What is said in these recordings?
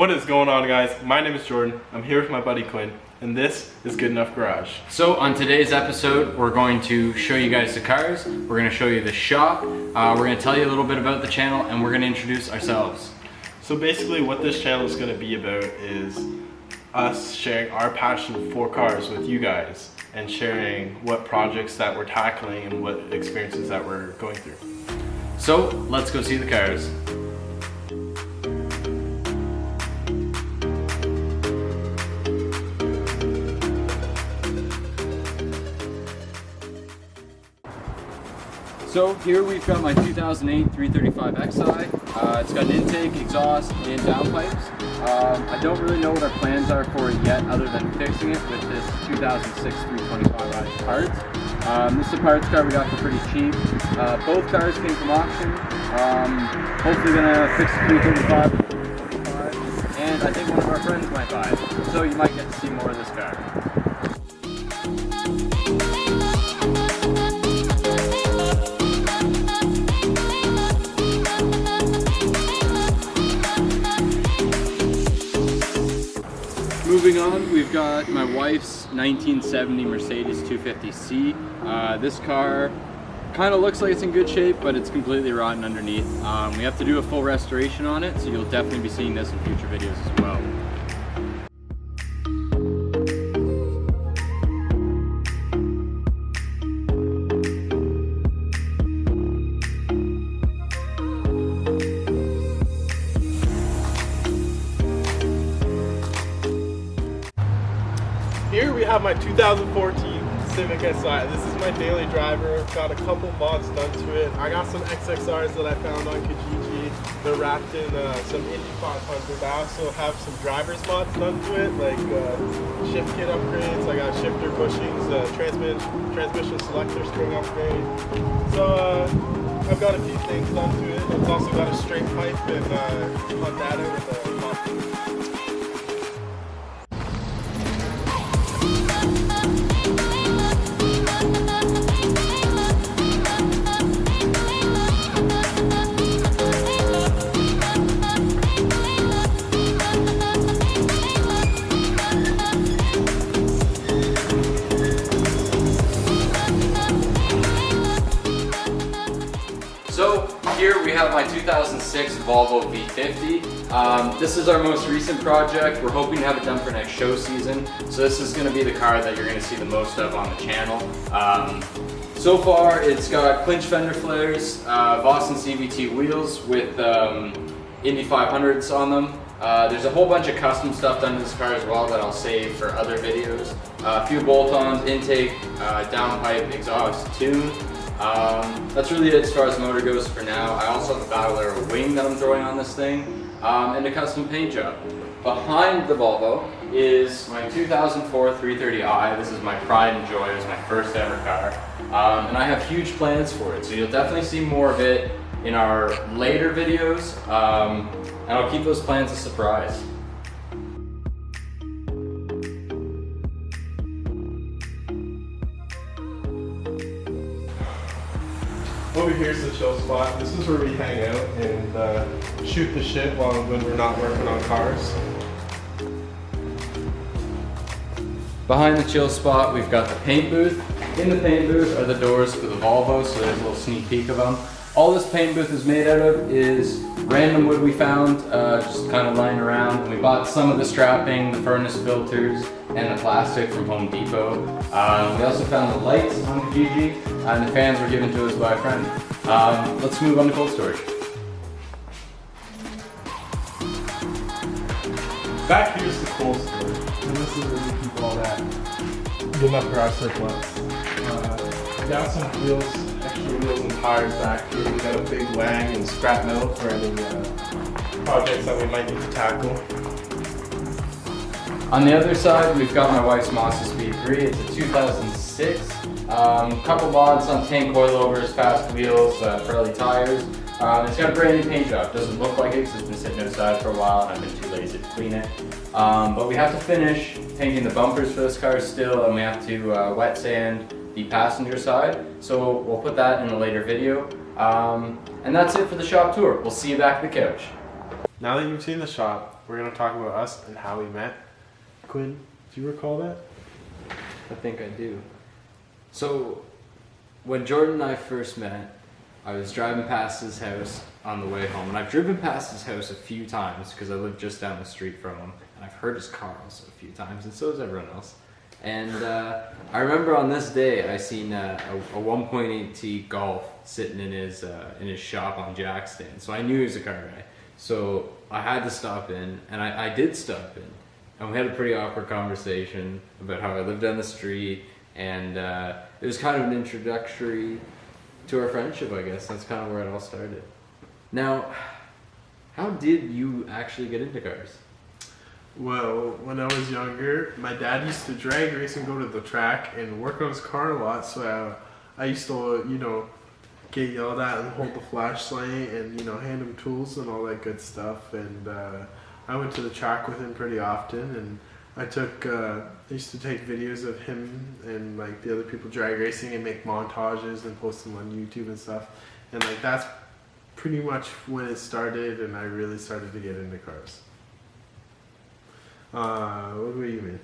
What is going on, guys? My name is Jordan. I'm here with my buddy Quinn, and this is Good Enough Garage. So on today's episode, we're going to show you guys the cars, we're going to show you the shop, we're going to tell you a little bit about the channel, and we're going to introduce ourselves. So basically what this channel is going to be about is us sharing our passion for cars with you guys and sharing what projects that we're tackling and what experiences that we're going through. So let's go see the cars. So here we've got my 2008 335 Xi. It's got an intake, exhaust, and downpipes. I don't really know what our plans are for it yet other than fixing it with this 2006 325i parts. This is a parts car we got for pretty cheap. Both cars came from auction. Hopefully gonna fix the 335, and I think one of our friends might buy it. So you might get to see more of this car. Moving on, we've got my wife's 1970 Mercedes 250C. This car kind of looks like it's in good shape, but it's completely rotten underneath. We have to do a full restoration on it, so you'll definitely be seeing this in future videos as well. Here we have my 2014 Civic Si. This is my daily driver. Got a couple mods done to it. I got some XXRs that I found on Kijiji. They're wrapped in some Indy 500. I also have some driver's mods done to it, like shift kit upgrades. I got shifter bushings, transmission selector string upgrade. So I've got a few things done to it. It's also got a straight pipe and hot data with a top. So here we have my 2006 Volvo V50. This is our most recent project. We're hoping to have it done for next show season. So this is going to be the car that you're going to see the most of on the channel. So far it's got clinch fender flares, Boston CVT wheels with Indy 500s on them. There's a whole bunch of custom stuff done to this car as well that I'll save for other videos. A few bolt-ons, intake, downpipe, exhaust, tune. That's really it as far as motor goes for now. I also have a Battle Arrow wing that I'm throwing on this thing, and a custom paint job. Behind the Volvo is my 2004 330i. This is my pride and joy. It was my first ever car, and I have huge plans for it. So you'll definitely see more of it in our later videos, and I'll keep those plans a surprise. Over here's the chill spot. This is where we hang out and shoot the shit when we're not working on cars. Behind the chill spot, we've got the paint booth. In the paint booth are the doors for the Volvo, so there's a little sneak peek of them. All this paint booth is made out of is random wood we found, just kind of lying around. And we bought some of the strapping, the furnace filters, and the plastic from Home Depot. We also found the lights on Kijiji, and the fans were given to us by a friend. Let's move on to cold storage. Back here's the cold storage, and this is where we keep all that Good Enough Garage surplus. We got some wheels, extra wheels and tires back here. We got a big wang and scrap metal for any projects that we might need to tackle. On the other side, we've got my wife's Mazda Speed 3. It's a 2006. Couple mods on tank coilovers, fast wheels, Pirelli tires. It's got a brand new paint job. Doesn't look like it because it's been sitting outside for a while and I've been too lazy to clean it. But we have to finish painting the bumpers for this car still, and we have to wet sand the passenger side. So we'll put that in a later video. And that's it for the shop tour. We'll see you back at the couch. Now that you've seen the shop, We're gonna talk about us and how we met. Quinn, do you recall that? I think I do. So, when Jordan and I first met, I was driving past his house on the way home, and I've driven past his house a few times because I live just down the street from him, and I've heard his car also a few times, and so has everyone else. And I remember on this day I seen a 1.8T Golf sitting in his shop on jack stand, so I knew he was a car guy. So I had to stop in, and I did stop in, and we had a pretty awkward conversation about how I lived down the street, and it was kind of an introductory to our friendship, I guess. That's kind of where it all started. Now, how did you actually get into cars? Well, when I was younger, my dad used to drag race and go to the track and work on his car a lot. So I used to, get yelled at and hold the flashlight and, hand him tools and all that good stuff. And I went to the track with him pretty often. And I used to take videos of him and like the other people drag racing and make montages and post them on YouTube and stuff. And like that's pretty much when it started, and I really started to get into cars. What about you, man?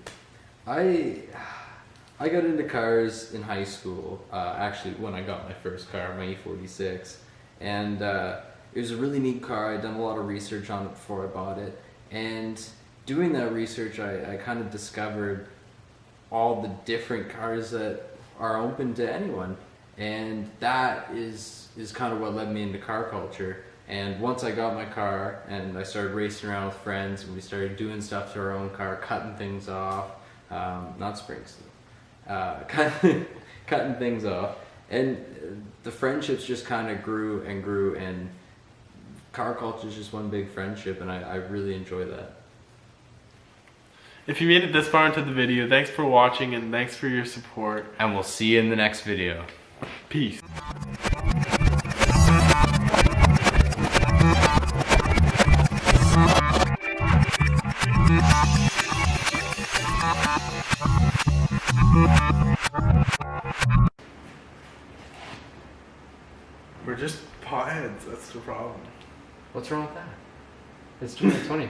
I got into cars in high school, actually when I got my first car, my E46, and it was a really neat car. I'd done a lot of research on it before I bought it, and doing that research I kind of discovered all the different cars that are open to anyone, and that is kind of what led me into car culture. And once I got my car and I started racing around with friends, and we started doing stuff to our own car, cutting things off, not springs, cutting things off, and the friendships just kind of grew and grew, and car culture is just one big friendship, and I really enjoy that. If you made it this far into the video, thanks for watching and thanks for your support. And we'll see you in the next video. Peace. We're just potheads, that's the problem. What's wrong with that? It's 2020.